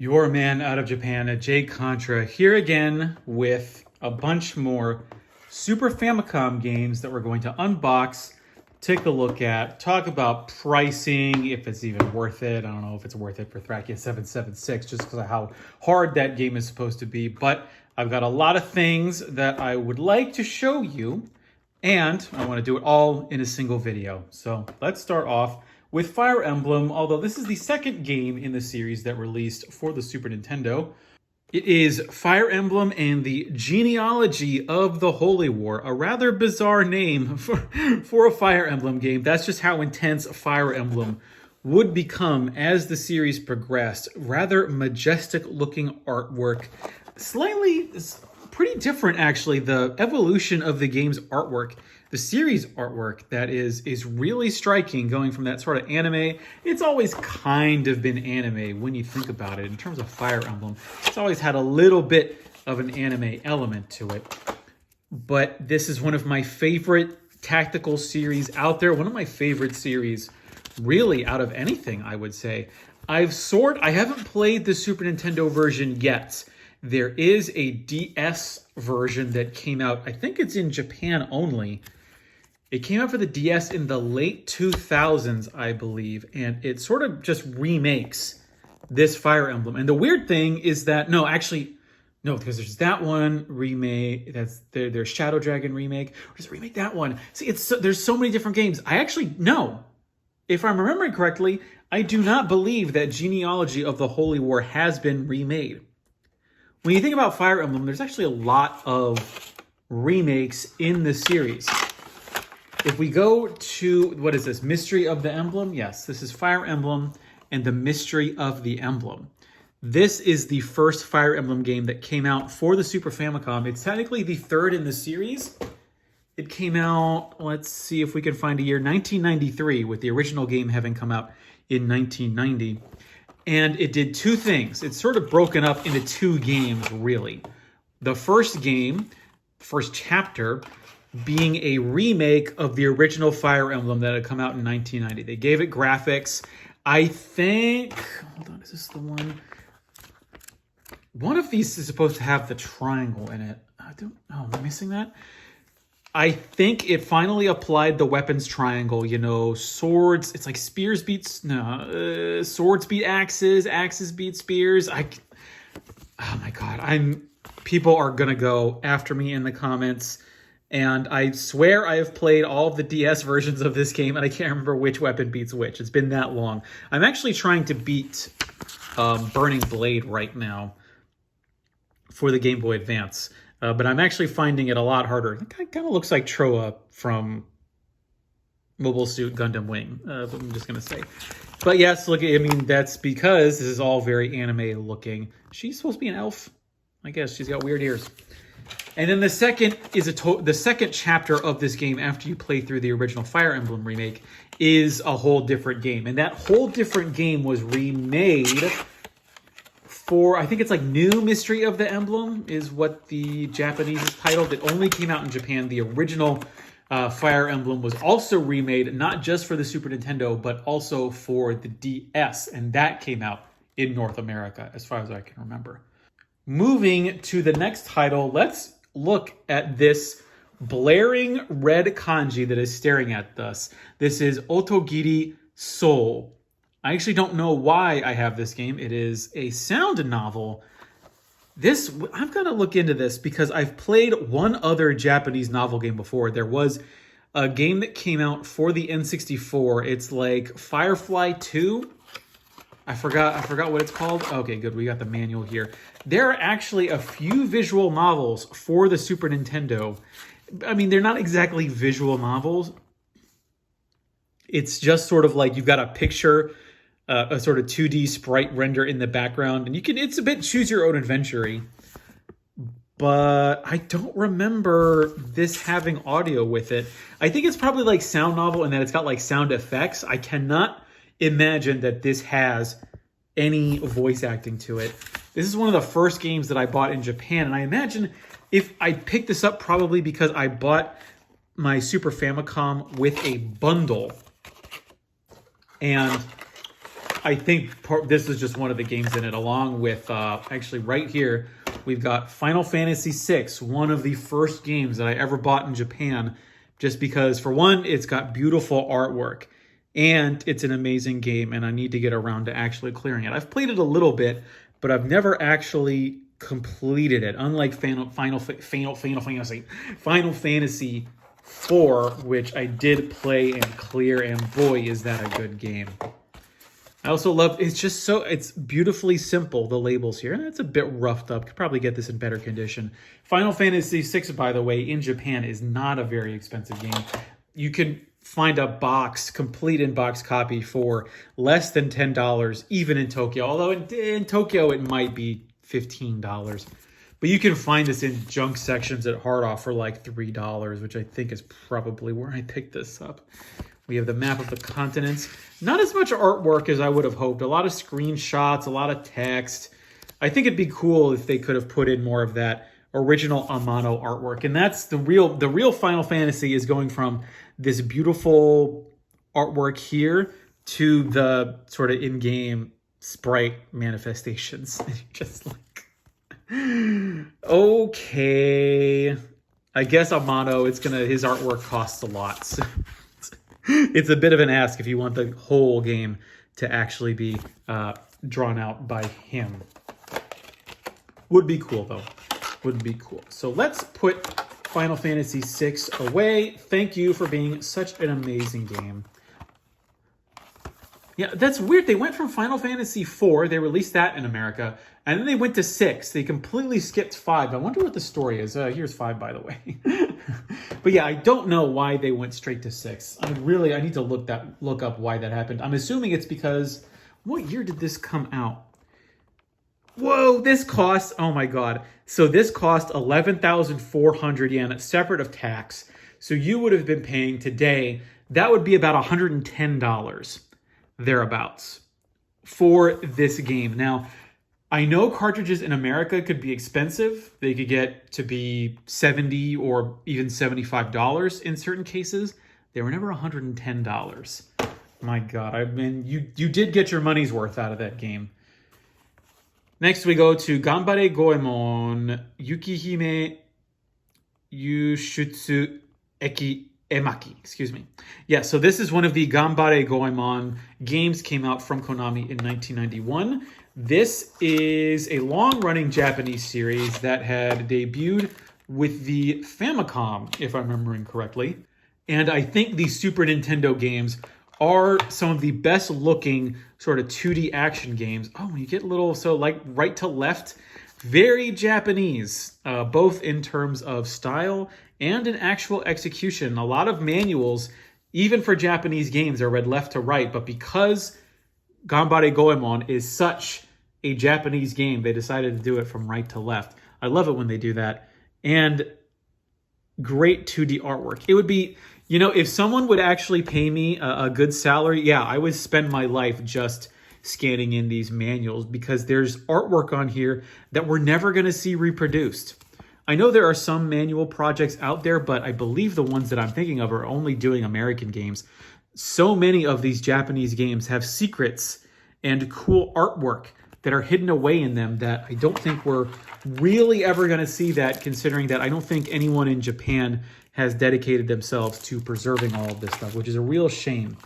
Your man out of Japan, Jay Contra, here again with a bunch more Super Famicom games that we're going to unbox, take a look at, talk about pricing, if it's even worth it. I don't know if it's worth it for Thracia 776 just because of how hard that game is supposed to be. But I've got a lot of things that I would like to show you, and I want to do it all in a single video. So let's start off with Fire Emblem, although this is the second game in the series that released for the Super Nintendo. It is Fire Emblem and the Genealogy of the Holy War, a rather bizarre name for a Fire Emblem game. That's just how intense Fire Emblem would become as the series progressed. Rather majestic looking artwork, pretty different actually. The evolution of the game's artwork, the series artwork, that is really striking, going from that sort of anime. It's always kind of been anime when you think about it. In terms of Fire Emblem, it's always had a little bit of an anime element to it. But this is one of my favorite tactical series out there. One of my favorite series really out of anything, I would say. I haven't played the Super Nintendo version yet. There is a DS version that came out. I think it's in Japan only. It came out for the DS in the late 2000s, I believe, and it sort of just remakes this Fire Emblem. And the weird thing is that, no, because there's that one remake, there's Shadow Dragon remake, or does it remake that one? See, there's so many different games. If I'm remembering correctly, I do not believe that Genealogy of the Holy War has been remade. When you think about Fire Emblem, there's actually a lot of remakes in the series. If we go to, what is this, Mystery of the Emblem? Yes, this is Fire Emblem and the Mystery of the Emblem. This is the first Fire Emblem game that came out for the Super Famicom. It's technically the third in the series. It came out, let's see if we can find a year, 1993, with the original game having come out in 1990. And it did two things. It's sort of broken up into two games, really. The first game, first chapter, being a remake of the original Fire Emblem that had come out in 1990. They gave it graphics. I think, hold on, is this the one? One of these is supposed to have the triangle in it. Am I missing that? I think it finally applied the weapons triangle, swords. It's like swords beat axes, axes beat spears. Oh my God, people are gonna go after me in the comments. And I swear I have played all of the DS versions of this game, and I can't remember which weapon beats which. It's been that long. I'm actually trying to beat Burning Blade right now for the Game Boy Advance. But I'm actually finding it a lot harder. It kind of looks like Troa from Mobile Suit Gundam Wing, I'm just going to say. But yes, that's because this is all very anime looking. She's supposed to be an elf. I guess she's got weird ears. And then the second the second chapter of this game, after you play through the original Fire Emblem remake, is a whole different game. And that whole different game was remade for, I think it's like New Mystery of the Emblem is what the Japanese is titled. It only came out in Japan. The original Fire Emblem was also remade, not just for the Super Nintendo, but also for the DS. And that came out in North America, as far as I can remember. Moving to the next title, let's look at this blaring red kanji that is staring at us. This is Otogiri Soul. I actually don't know why I have this game. It is a sound novel. I'm going to look into this because I've played one other Japanese novel game before. There was a game that came out for the N64. It's like Firefly 2. I forgot what it's called. Okay, good. We got the manual here. There are actually a few visual novels for the Super Nintendo. I mean, they're not exactly visual novels. It's just sort of like you've got a picture, a sort of 2D sprite render in the background, and it's a bit choose your own adventure-y. But I don't remember this having audio with it. I think it's probably like sound novel in that it's got like sound effects. I cannot imagine that this has any voice acting to it. This is one of the first games that I bought in Japan, and I imagine if I picked this up probably because I bought my Super Famicom with a bundle. And I think this is just one of the games in it, along with, actually right here, we've got Final Fantasy VI, one of the first games that I ever bought in Japan, just because, for one, it's got beautiful artwork, and it's an amazing game, and I need to get around to actually clearing it. I've played it a little bit, but I've never actually completed it, unlike Final Fantasy 4, which I did play and clear, and boy, is that a good game. I also love, it's beautifully simple, the labels here, and it's a bit roughed up. Could probably get this in better condition. Final Fantasy VI, by the way, in Japan is not a very expensive game. You can find a complete in-box copy for less than $10, even in Tokyo, although in Tokyo it might be $15. But you can find this in junk sections at Hard Off for like $3, which I think is probably where I picked this up. We have the map of the continents. Not as much artwork as I would have hoped. A lot of screenshots, a lot of text. I think it'd be cool if they could have put in more of that original Amano artwork. And that's the real Final Fantasy is going from this beautiful artwork here to the sort of in-game sprite manifestations. Just like, okay, I guess Amano, his artwork costs a lot. So it's a bit of an ask if you want the whole game to actually be drawn out by him. Would be cool, though. Would be cool. So let's put Final Fantasy VI away. Thank you for being such an amazing game. Yeah, that's weird. They went from Final Fantasy IV, they released that in America, and then they went to 6. They completely skipped 5. I wonder what the story is. Here's 5, by the way. But yeah, I don't know why they went straight to 6. I need to look up why that happened. I'm assuming it's because, what year did this come out? Whoa, this cost, oh my god. So this cost 11,400 yen, separate of tax. So you would have been paying today, that would be about $110, thereabouts, for this game. Now, I know cartridges in America could be expensive. They could get to be $70 or even $75 in certain cases. They were never $110. My god, I mean, you did get your money's worth out of that game. Next, we go to Ganbare Goemon Yukihime Yushutsu Eki Emaki. Excuse me. Yeah, so this is one of the Ganbare Goemon games, came out from Konami in 1991. This is a long-running Japanese series that had debuted with the Famicom, if I'm remembering correctly. And I think the Super Nintendo games are some of the best looking sort of 2D action games. Oh, you get little, so like right to left, very Japanese, both in terms of style and in actual execution. A lot of manuals, even for Japanese games, are read left to right, but because Ganbare Goemon is such a Japanese game, they decided to do it from right to left. I love it when they do that. And great 2D artwork. It would be, you know, if someone would actually pay me a good salary, yeah, I would spend my life just scanning in these manuals, because there's artwork on here that we're never going to see reproduced. I know there are some manual projects out there, but I believe the ones that I'm thinking of are only doing American games. So many of these Japanese games have secrets and cool artwork that are hidden away in them that I don't think we're really ever going to see that, considering that I don't think anyone in Japan has dedicated themselves to preserving all of this stuff, which is a real shame.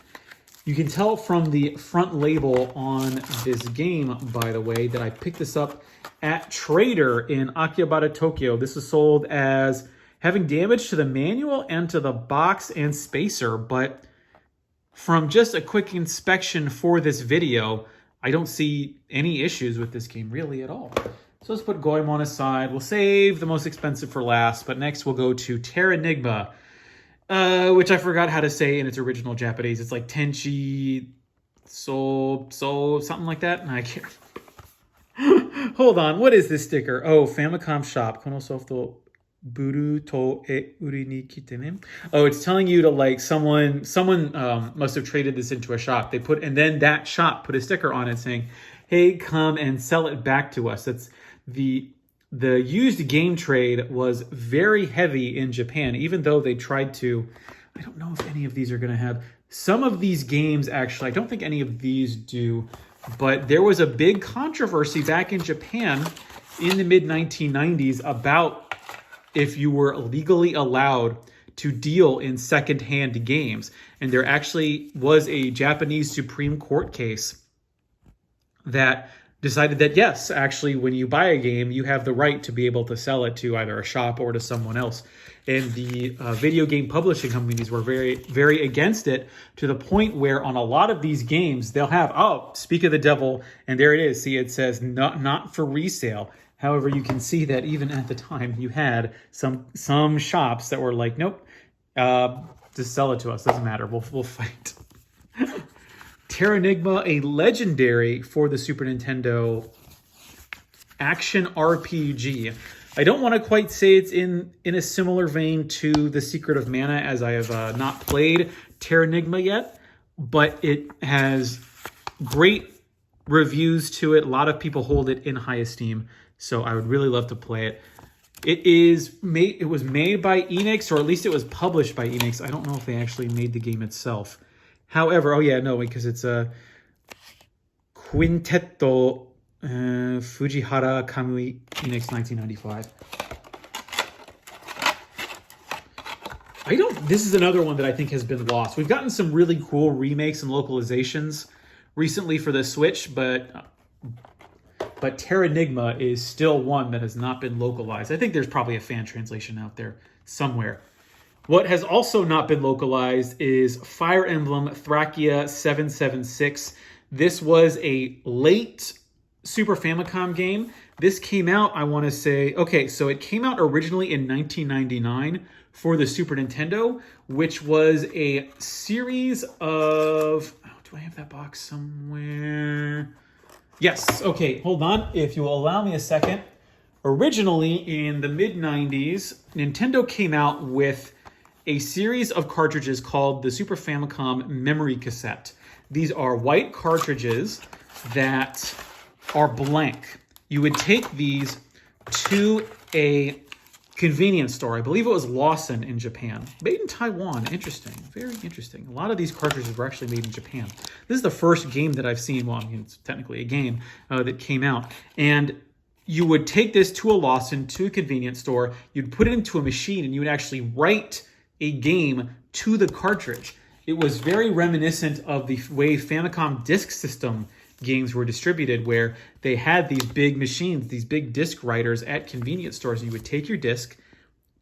You can tell from the front label on this game, by the way, that I picked this up at Trader in Akihabara, Tokyo. This is sold as having damage to the manual and to the box and spacer, but from just a quick inspection for this video, I don't see any issues with this game really at all. So let's put Goemon aside. We'll save the most expensive for last, but next we'll go to Tera Enigma, which I forgot how to say in its original Japanese. It's like Tenchi Soul, something like that. I can't. Hold on, what is this sticker? Oh, Famicom Shop. Kono softo buru to e uri ni kite ne. Oh, it's telling you to, like, someone must have traded this into a shop. And then that shop put a sticker on it saying, "Hey, come and sell it back to us." That's the used game trade was very heavy in Japan, even though they tried to. I don't know if any of these are going to have Some of these games, actually, I don't think any of these do, but there was a big controversy back in Japan in the mid-1990s about if you were legally allowed to deal in second-hand games. And there actually was a Japanese Supreme Court case that decided that, yes, actually, when you buy a game, you have the right to be able to sell it to either a shop or to someone else. And the video game publishing companies were very, very against it, to the point where on a lot of these games, they'll have, oh, speak of the devil, and there it is. See, it says not for resale. However, you can see that even at the time, you had some shops that were like, nope, just sell it to us. Doesn't matter. We'll fight. Tera Enigma, a legendary for the Super Nintendo action RPG. I don't want to quite say it's in a similar vein to The Secret of Mana, as I have not played Tera Enigma yet, but it has great reviews to it. A lot of people hold it in high esteem, so I would really love to play it. It was made by Enix, or at least it was published by Enix. I don't know if they actually made the game itself. However, oh yeah, no, because it's a Quintetto Fujihara Kamui, Enix 1995. This is another one that I think has been lost. We've gotten some really cool remakes and localizations recently for the Switch, but Tera Enigma is still one that has not been localized. I think there's probably a fan translation out there somewhere. What has also not been localized is Fire Emblem Thracia 776. This was a late Super Famicom game. This came out, I want to say, okay, so it came out originally in 1999 for the Super Nintendo, which was a series of, do I have that box somewhere? Yes, okay, hold on. If you will allow me a second. Originally, in the mid-90s, Nintendo came out with a series of cartridges called the Super Famicom Memory Cassette. These are white cartridges that are blank. You would take these to a convenience store. I believe it was Lawson in Japan. Made in Taiwan. Interesting. Very interesting. A lot of these cartridges were actually made in Japan. This is the first game that I've seen, well, I mean, it's technically a game that came out. And you would take this to a Lawson, to a convenience store, you'd put it into a machine, and you would actually write a game to the cartridge. It was very reminiscent of the way Famicom Disk System games were distributed, where they had these big machines, these big disc writers at convenience stores, and you would take your disc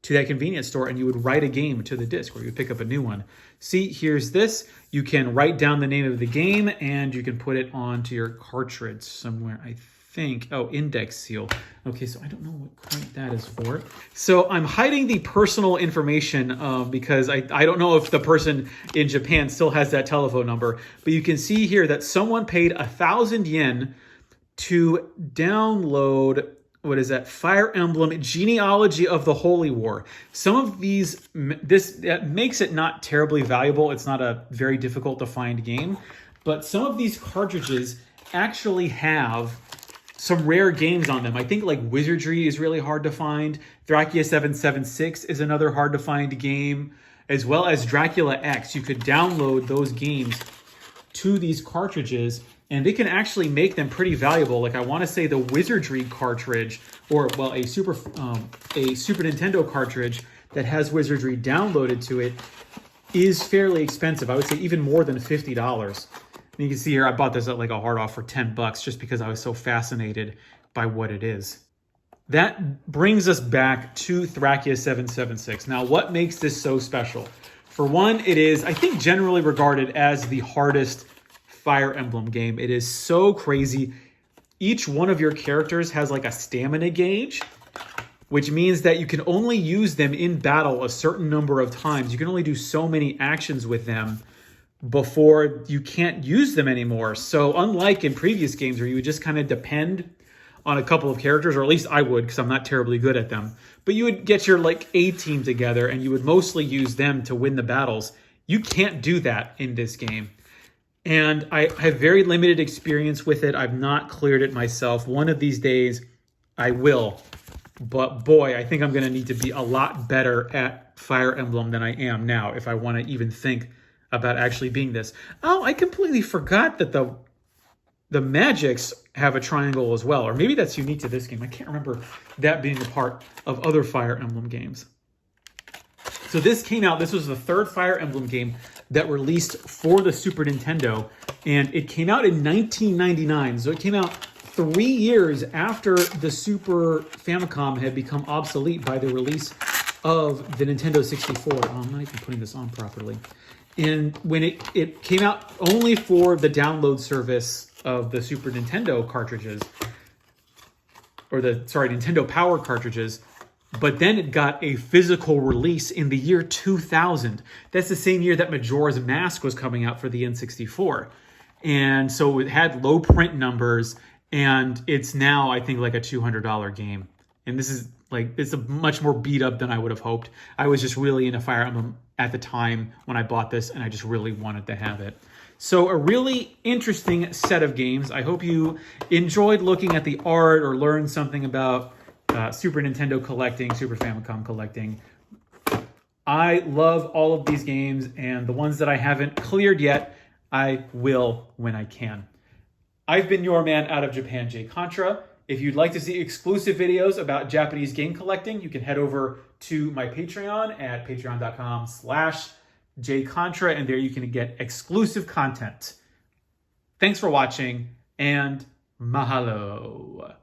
to that convenience store and you would write a game to the disc, or you would pick up a new one. See, here's this. You can write down the name of the game and you can put it onto your cartridge somewhere, I think. Oh, index seal. Okay, so I don't know what quite that is for. So I'm hiding the personal information because I don't know if the person in Japan still has that telephone number, but you can see here that someone paid 1,000 yen to download, what is that? Fire Emblem Genealogy of the Holy War. Some of these, that makes it not terribly valuable. It's not a very difficult to find game, but some of these cartridges actually have some rare games on them. I think like Wizardry is really hard to find. Thracia 776 is another hard to find game, as well as Dracula X. You could download those games to these cartridges, and they can actually make them pretty valuable. Like I want to say the Wizardry cartridge, or well, a Super Nintendo cartridge that has Wizardry downloaded to it is fairly expensive. I would say even more than $50. And you can see here, I bought this at like a hard off for $10 just because I was so fascinated by what it is. That brings us back to Thracia 776. Now, what makes this so special? For one, it is, I think, generally regarded as the hardest Fire Emblem game. It is so crazy. Each one of your characters has like a stamina gauge, which means that you can only use them in battle a certain number of times. You can only do so many actions with them before you can't use them anymore. So unlike in previous games where you would just kind of depend on a couple of characters, or at least I would because I'm not terribly good at them, but you would get your like A team together and you would mostly use them to win the battles. You can't do that in this game. And I have very limited experience with it. I've not cleared it myself. One of these days I will. But boy, I think I'm going to need to be a lot better at Fire Emblem than I am now if I want to even think about actually being this. Oh, I completely forgot that the magics have a triangle as well, or maybe that's unique to this game. I can't remember that being a part of other Fire Emblem games. So this came out, this was the third Fire Emblem game that released for the Super Nintendo, and it came out in 1999. So it came out 3 years after the Super Famicom had become obsolete by the release of the Nintendo 64. Oh, I'm not even putting this on properly. And when it came out only for the download service of the Super Nintendo cartridges, or Nintendo Power cartridges, but then it got a physical release in the year 2000. That's the same year that Majora's Mask was coming out for the N64. And so it had low print numbers, and it's now, I think, like a $200 game. And this is like, it's a much more beat up than I would have hoped. I was just really into Fire Emblem at the time when I bought this, and I just really wanted to have it. So a really interesting set of games. I hope you enjoyed looking at the art or learned something about Super Nintendo collecting, Super Famicom collecting. I love all of these games, and the ones that I haven't cleared yet, I will when I can. I've been your man out of Japan, Jay Contra. If you'd like to see exclusive videos about Japanese game collecting, you can head over to my Patreon at patreon.com/JContra, and there you can get exclusive content. Thanks for watching, and mahalo.